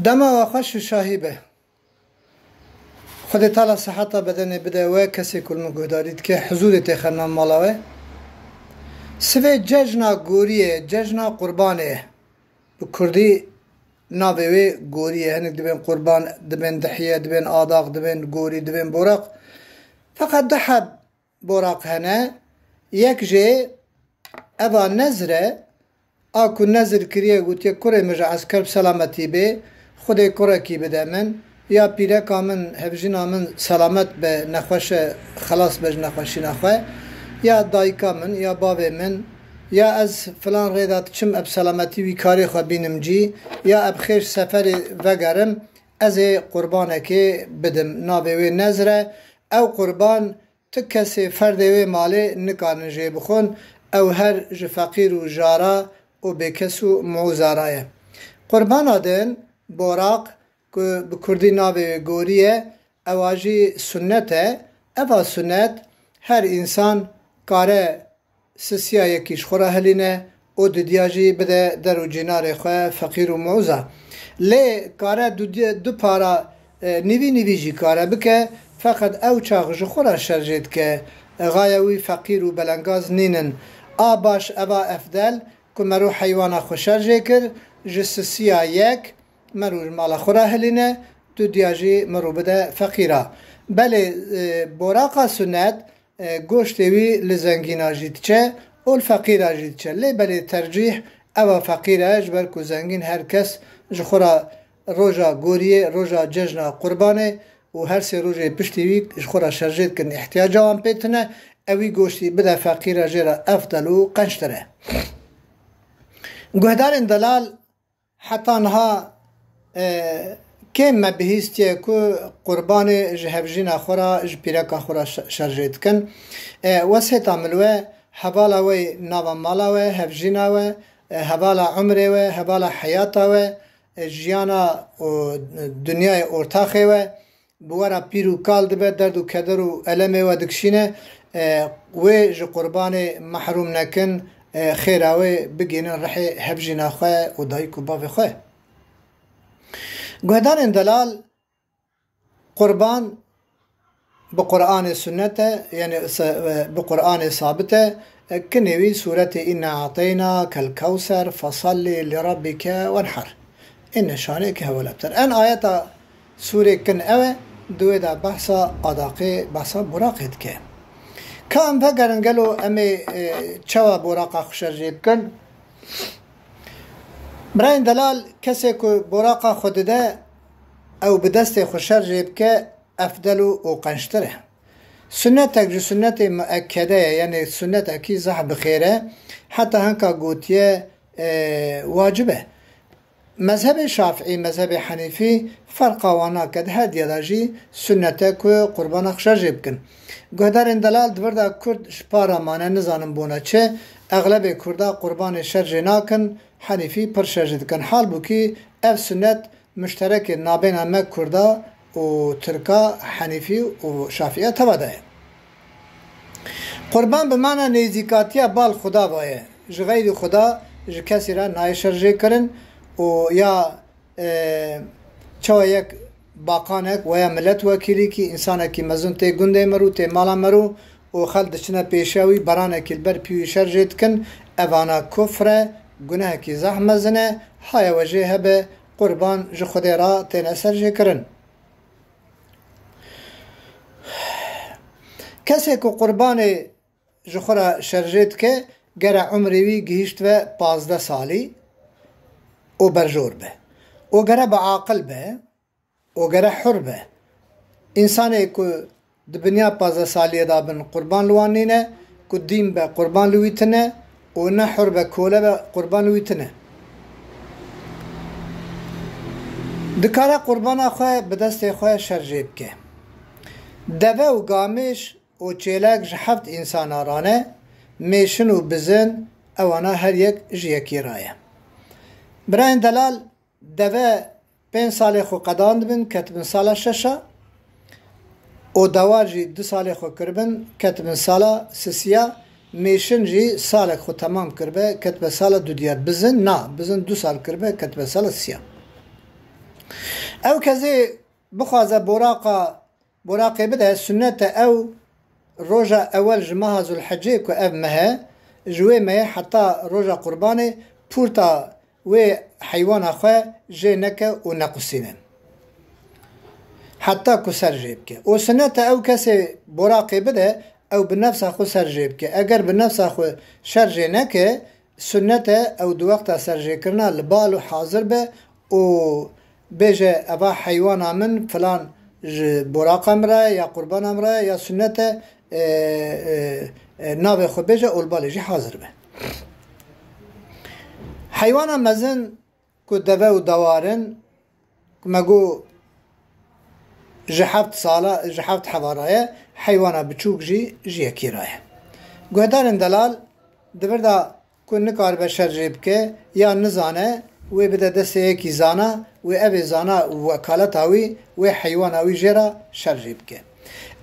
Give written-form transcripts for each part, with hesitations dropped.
دما خوش شاهی به خود تعالی صحت بدن بده و کسی کل مگودارید که حضور تخنم مالاوه سوی ججنا گوریه ججنا قربانه به کردی ناوی گوریه هنگ دبین قربان دبین دحیه دبین آداغ دبین گوری دبین براق فقط دحب براق هنه یک جه اوا نظره آکو نظر کریه گوتیه کره مجا عسکر سلامتی به خود کره کی بده من یا پیره کامن هفجینا من سلامت به نخوش خلاص بج نخوشی نخواه یا دایکا من یا باب من یا از فلان ریدات چم اب سلامتی وی کاری خوا بینم جی یا اب خیش سفر وگرم از قربانه که بدم ناوی نظره او قربان تو کسی فردوی مالی نکارن جی بخون او هر فقیر و جارا و بکسو موزارایه قربان آدن براق که بکردی ناوی گوریه اواجی سنته اوا سنت هر انسان کاره سسیا یکیش خورا هلینه او دیاجی بده در و جنار خواه فقیر و موزا لی کاره دو پارا نیوی جی کاره بکه فقط او چاقش خورا شرجید که غایوی فقیر و بلنگاز نینن آباش اوا افدل که مرو حیوانا خوشر جکر جسسیا یک مرو مالا خورا هلینه دو دیاجی مرو بده فقیرا بله براقا سنت گوشتوی لزنگین آجید چه اول فقیر آجید چه لی بله ترجیح اوا فقیر اج برکو زنگین هر کس جخورا روژا گوریه روژا ججنا قربانه و هر سی روژه پشتیوی جخورا شرجید کن احتیاجا هم پیتنه اوی گوشتی بده فقیر اجیرا افضل و قنشتره گوهدار اندلال حتی انها که مبهیستیه که قربان جهفجین خورا جپیرک خورا شرجید کن وسه تعملوه حوالا وی ناو مالا وی هفجینا وی حوالا عمره وی حوالا حیاتا وی جیانا دنیای ارتاخه وی بوارا پیرو کال دبه درد و کدر و علمه و دکشینه وی جه قربان محروم نکن خیراوی بگینن رحی هفجینا خواه و دایکو باوی خواه گوهدان اندلال قربان بقرآن سنته یعنی بقرآن ثابته کنوی سورة إنا أعطيناك الكوثر فصل لربك وانحر إن شانئك هو الأبتر ان آیت سوره کن اوه دوی دا بحثا آداقی بحثا براقید که کام بگرن گلو امی چوا براقا خوشر جیب کن برای اندلال کسی که براقا خود ده او به دست خوشر جیب که افضل و قنشتره سنت جو سنت مؤکده یعنی سنت اکی زح بخیره حتی هنکا گوتیه واجبه مذهب شافعی مذهب حنیفی فرقا وانا کد هدیه داجی سنت که قربان خوشر جیب کن گوهدار اندلال دورده کرد شپارا مانه نزانم بونه چه اغلب کرده قربان شرج ناکن حنیفی پر شرج دکن حال بو که اف سنت مشترک نابین همه کرده و ترکا حنیفی و شافعیه تواده قربان به معنی نیزیکاتیه بال خدا بایه غیر خدا کسی را نای شرجه کرن و یا چوا یک باقانک و یا ملت وکیلی که انسانه که مزون تی گنده مرو تی مالا مرو و خلد چنه پیشاوی برانه که البر پیوی شرجید کن اوانا کفره گناه که زحمه زنه های وجه هبه قربان جو خود را تین سرجه کرن کسی که قربان جو خورا شرجید که گره عمروی گهشت و 15 سالی و برجور به و گره با عاقل به و گره حر به انسانی که دنیا 15 سالی دابن قربان لوانینه که دین به قربان لویتنه و نه حر به کوله به قربان لویتنه دکاره قربان خواه به دست خواه شرجیب که دوه و گامش و چیلک جحفت انسان آرانه میشن و بزن اوانا هر یک جیکی رایه برای دلال دوه 5 سال خو قداند بن کتبن سال 6 و دوار جی 2 سال خو کربن کتبن سال 3 میشن جی سال خو تمام کربه کتب سال 2 دیار بزن نه بزن 2 سال کربه کتب سال 3 او کسی بخوازه براقه بده سنت او روجا اول جماها ذو الحجه که او مها جوه مها حتی روجا قربانه پورتا و حیوان خواه جه نکه و نقصینه حتی که سر جیب که و سنت او کسی براقه بده او بنفس خو سر جیب که اگر بنفس خو شر جه نکه سنت او دو وقت سر جه کرنا لبال و حاضر به و بيجي أبا حيوانا من فلان براق أمره يا قربان أمره يا سنة نابي خو بيجي والبالي جي حاضر به حيوانا مزن كو دبا و دوارن كما قو جحفت صالة جحفت حوارايا حيوانا بچوك جي كيرايا قو هدارن دلال دبردا كو نكار بشر جيبكي يا نزانه و بده دسته یکی زانا و ابي زانا وكالت هاوي و حيوان هاوي جرا شرجيب که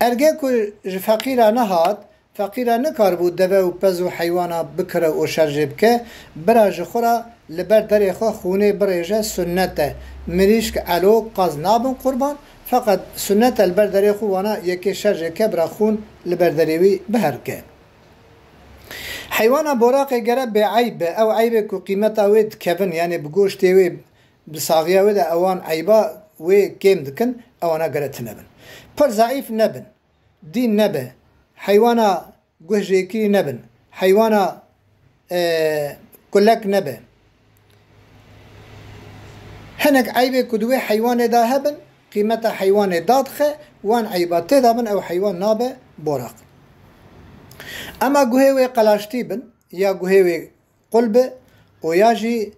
ارگه که فقیره نهاد فقیره نکار بود دبه و پز و حیوانا بکره و شرجيب که برا جخورا لبر دره خو خونه بريجه سنت مریش که علو قاز نابن قربان فقط سنت البر دره خو وانا یکی شرجيب که برا خون لبر دروی بهر که حيوانا براق جرا بعيب او عيب كو قيمته ود كفن يعني بقوشتي وي بصاغيه ود اوان عيبا وي كيم دكن او انا قرت نبن پر ضعيف نبن دين نبه حيوانا جوجيكي نبن حيوانا كلك نبه هنك عيب كدوي حيوان دا هبن قيمته حيوان دادخه وان عيبات دابن او حيوان نابه براق اما گوهوی قلاشتی بن یا گوهوی قلبه و یا جی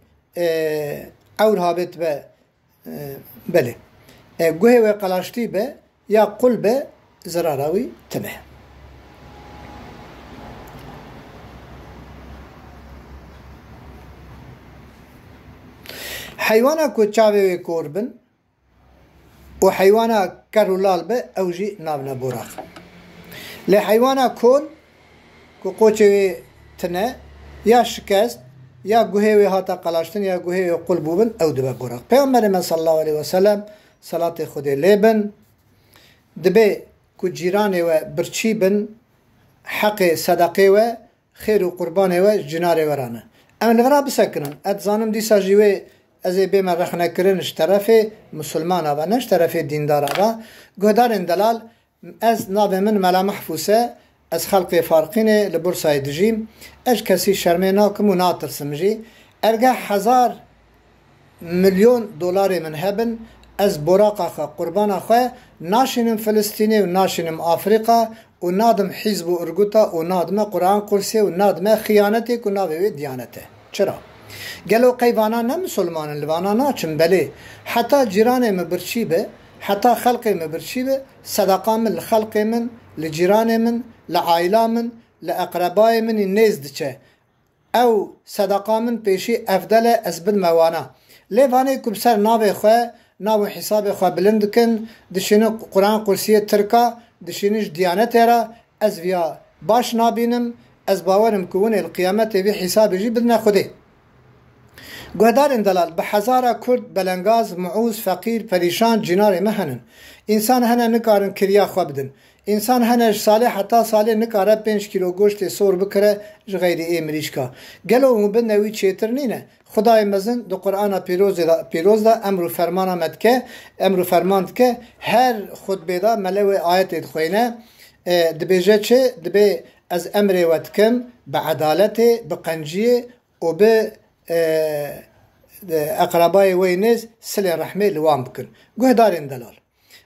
اور هابت به بله گوهوی قلاشتی به یا قلبه زراراوی تنه حیوانا کو چاوی کوربن و حیوانا کرولال به او جی نابنا براق لی حیوانا کول که قوچوی تنه یا شکست یا گوهوی هاتا قلاشتن یا گوهوی قلبوبن او دبه براق پیامبر من صلی الله علیه وسلم صلات خود لیبن دبه که جیرانه و برچی بن حق صدقه و خیر و قربانه و جناره ورانه اما لورا بسکنن اد زانم دیسا جیوه از بیم رخنه کرنش طرف مسلمان و نش طرف دیندار و گهدارن دلال از ناب من ملا محفوظه از خلق فارقینه لبورسای دجیم اج کسی شرمه ناکم و ناترسم جی ارگه 1000 ملیون دلار من هبن از براقا خوا قربانا خوا ناشنم فلسطینی و ناشنم آفریقا و نادم حزب و ارگوتا و نادم قرآن قرصی و نادم خیانتی و ناوی دیانته چرا؟ گلو قیوانا نه مسلمان لوانا ناچم بله حتی جیران مبرچی به حتی خلق مبرچی به صدقا من لخلق من لجيران من لعائلة من لأقرباء من الناس دچه او صدقا من پیشی افضل اسبن موانا لیوانه کبسر ناوی خواه ناوی حساب خواه بلند کن دشینو قرآن قرصیه ترکا دشینش دیانت را از ویا باش نابینم از باورم کونه القیامت وی حساب جی بدنا خوده گهدار اندلال به هزارا کرد بلنگاز معوز فقیر پریشان جنار مهنن انسان هنه نکارن کریا خواه بدن انسان هنش ساله حتی ساله نکاره 5 کیلو گوشت سور بکره غیر ایمریش کا گلو مبن نوی چیتر نینه خدای مزن دو قرآن پیروز دا امر و فرمان آمد که امر و فرماند که هر خطبه دا ملو آیت خوینه دبیجه چه دبی از امر ودکم به عدالت به قنجیه و به اقربای وینز سل رحمه لوام بکن گوه دارین دلال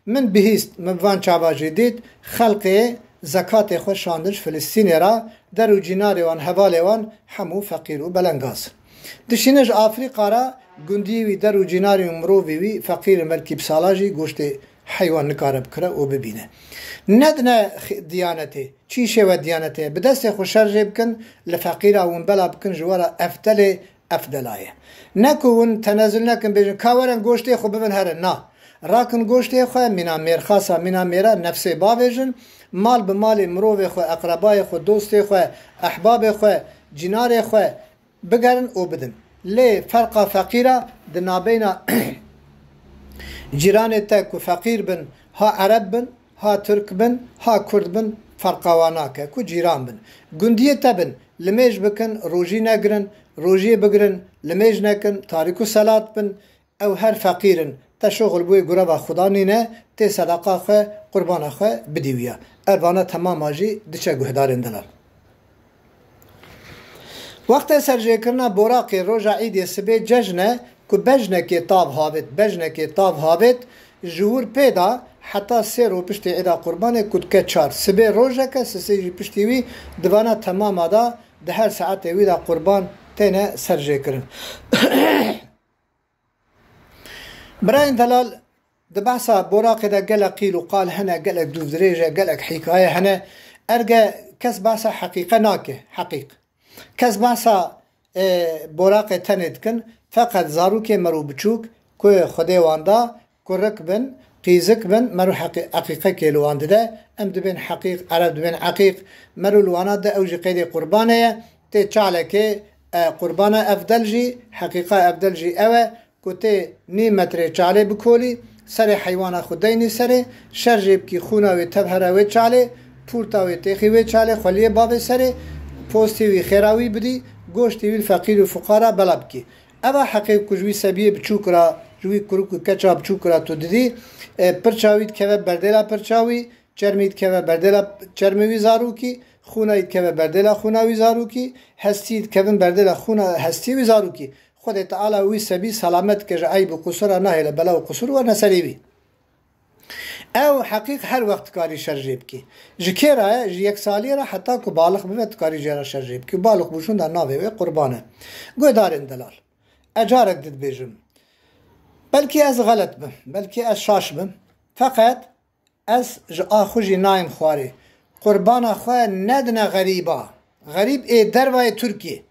من بهیست مبوان چاواجی دید خلق زکات خوش شاندنش فلسطینی را در و جناری وان حوالی وان همو فقیر و بلنگاز دشینش آفریقا را گندی وی در و جناری و مرووی وی فقیر مرکب سالاجی گوشت حیوان نکارب کره و ببینه ندنه دیانته چیشه و دیانته به دست خوش شرجه بکن لفقیره و بلا بکن جوارا افدلایه نکون تنازل نکن بیجن کاورن گوشتی خوب ببین هرن نه راکن گوشتی خواه مینا میرخاسا مینا میرا نفسی باویجن مال به مال مروف خواه اقربای خواه دوستی خواه احباب خواه جنار خواه بگرن او بدن لی فرق فقیره دنابینا جیران تا کو فقیر بن ها عرب بن ها ترک بن ها کرد بن فرقواناکه کو جیران بن گندیه تبن لمیج بکن روژی نگرن روژی بگرن لمیج نکن تاریکو سلات بن او هر فقیرن تا شغل بوی گربا خدا نینه تی صدقه خو قربان خو بدیویا اوانا تمام آجی دچه گهدارن دلال وقت سرجه کرنا براقی روژا عیدی سبه ججنه که بجنه که تاب هابت بجنه که تاب هابت جور پیدا حتی سه رو پشتی عیدا قربانه کد که چار سبه روژه که سه جی پشتی وی دوانا تمام دا ده هر ساعت وی دا قربان تینه سرجه کرن براین دلال ده بحثا براقی دا گلق قیل و قال هنه گلق دوزریجه گلق حکایه هنه ارگه کس بحثا حقیقه ناکه حقیق کس بحثا براق تند کن فقط زاروک مرو بچوک که خدا واندا کرک بن قیزک بن مرو حقیقه که لوانده ده ام دبین حقیق عرب دبین حقیق مرو لوانا ده اوجی قید قربانه تی چاله که قربانه افدل جی حقیقه افدل جی اوه که تی نی متر چاله بکولی سر حیوان خودینی سر شرجب کی خونه و تبهره و چاله پورتا و تیخی و چاله خلیه باب سر پوستی وی خیراوی بدی گوشتی وی فقیر و فقرا بلاب کی اوا حقیق کجوی سبیه بچوکرا جوی کروک کچا بچوکرا تو دیدی پرچاوید که بردلا پرچاوی چرمید که بردلا چرموی زارو کی خونایید که بردلا خوناوی زارو کی هستید که بردلا خونه هستی وی زارو کی خود تعالی وی سبی سلامت که عیب و قصور نه له بلا و قصور و نسری وی او حقیق هر وقت کاری شرجیب کی جکره یک سالی را حتی که بالغ بود کاری جرا شرجیب کی بالغ بوشون در ناوی و قربانه گودارن دلال اجارک دید بیجم بلکه از غلط بم بلکه از شاش بم فقط از آخوشی نایم خواری قربان خواه ندنه غریبا غریب ای دروای ترکی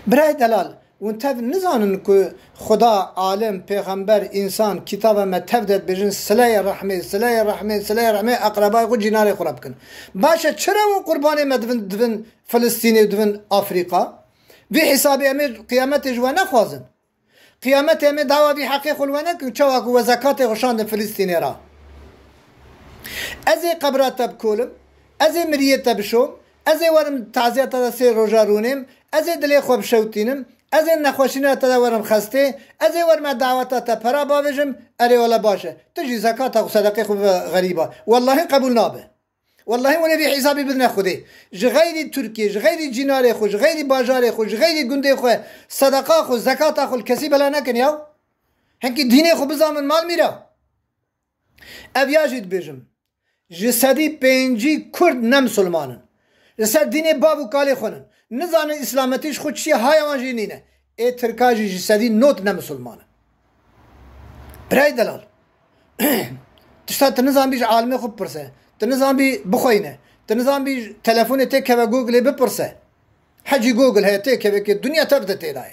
برای دلال اون تف نزانن که خدا عالم پیغمبر انسان کتاب ما تفدد بجن سلای رحمه سلای رحمه سلای رحمه اقربای خود جناره خراب کن باشه چرا اون قربانی ما دون فلسطین دون آفریقا وی حسابی امیر قیامت جوا نخوازن قیامت امیر دعوا بی حقیق الوانه که چواک و زکات غشاند فلسطینی را از قبرات بکولم از مریت بشوم از ورم تعزیت تا سی روزارونم از دلی خوب شوتینم از نخوشینه تا ورم خسته از ورم دعوت تا پرا باوجم اری ولا باشه تجی زکات و صدقه خوب غریبه والله قبول نابه والله ولی بی حسابی بدن خودی غیر ترکیه غیر جناره خوش غیر باجاره خوش غیر گنده خو صدقه خو زکات خو کسی بلا نکن یاو هنکی دین خو بزامن مال میره اویاجید بجم جسدی پنجی کرد نه مسلمانن جسد دین بابو کالی خونن نزانن اسلامتیش خود چیه های آنجینینه ای ترکاجی جسدی نوت نه مسلمانن برای دلال تشتا تنظام بیش عالمی خوب پرسه تنظام بی بخوینه تنظام بی تلفون تک و گوگل بپرسه حجی گوگل هی تک که دنیا ترد تیرای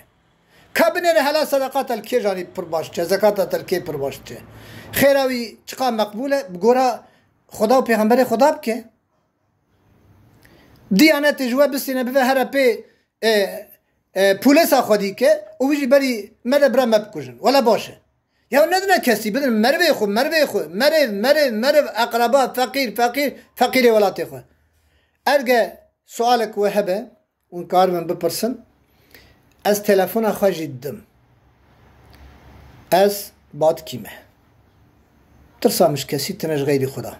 کابینه حالا صدقات الکی جانی پر باش چه زکات الکی پر باش چه خیراوی چقا مقبوله بگورا خدا و پیغمبر خدا بکه دیانت جوا بسینه به هر پی پولیس خودی که اوجی بری مر برا مبکوجن ولا باشه یا ندونه کسی بدن مروی خو مرو اقربا فقیر ولاتی خو ارگه سوالک وهبه اون کار من بپرسن از تلفن خواهی دم از باد کیمه ترسامش کسی تنش غیری خدا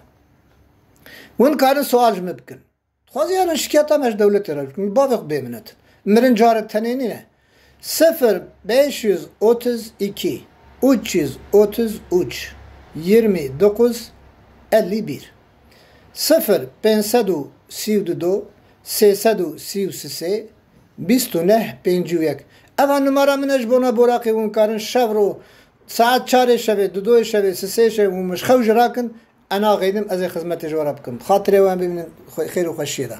اون کار سوال جمع بکن خوازی یارن شکایت هم از دولت را بکن باوق بیمند مرن جارت تنینی نه 0532 333 29 51 0532 333 29 51 اول نماره منش بنا براقی اون کارن شب رو ساعت 4 شب 2 شب 3 شب و مش خوج راکن انا غیدم از خدمت جواب کم خاطر وام خیر و خوشیده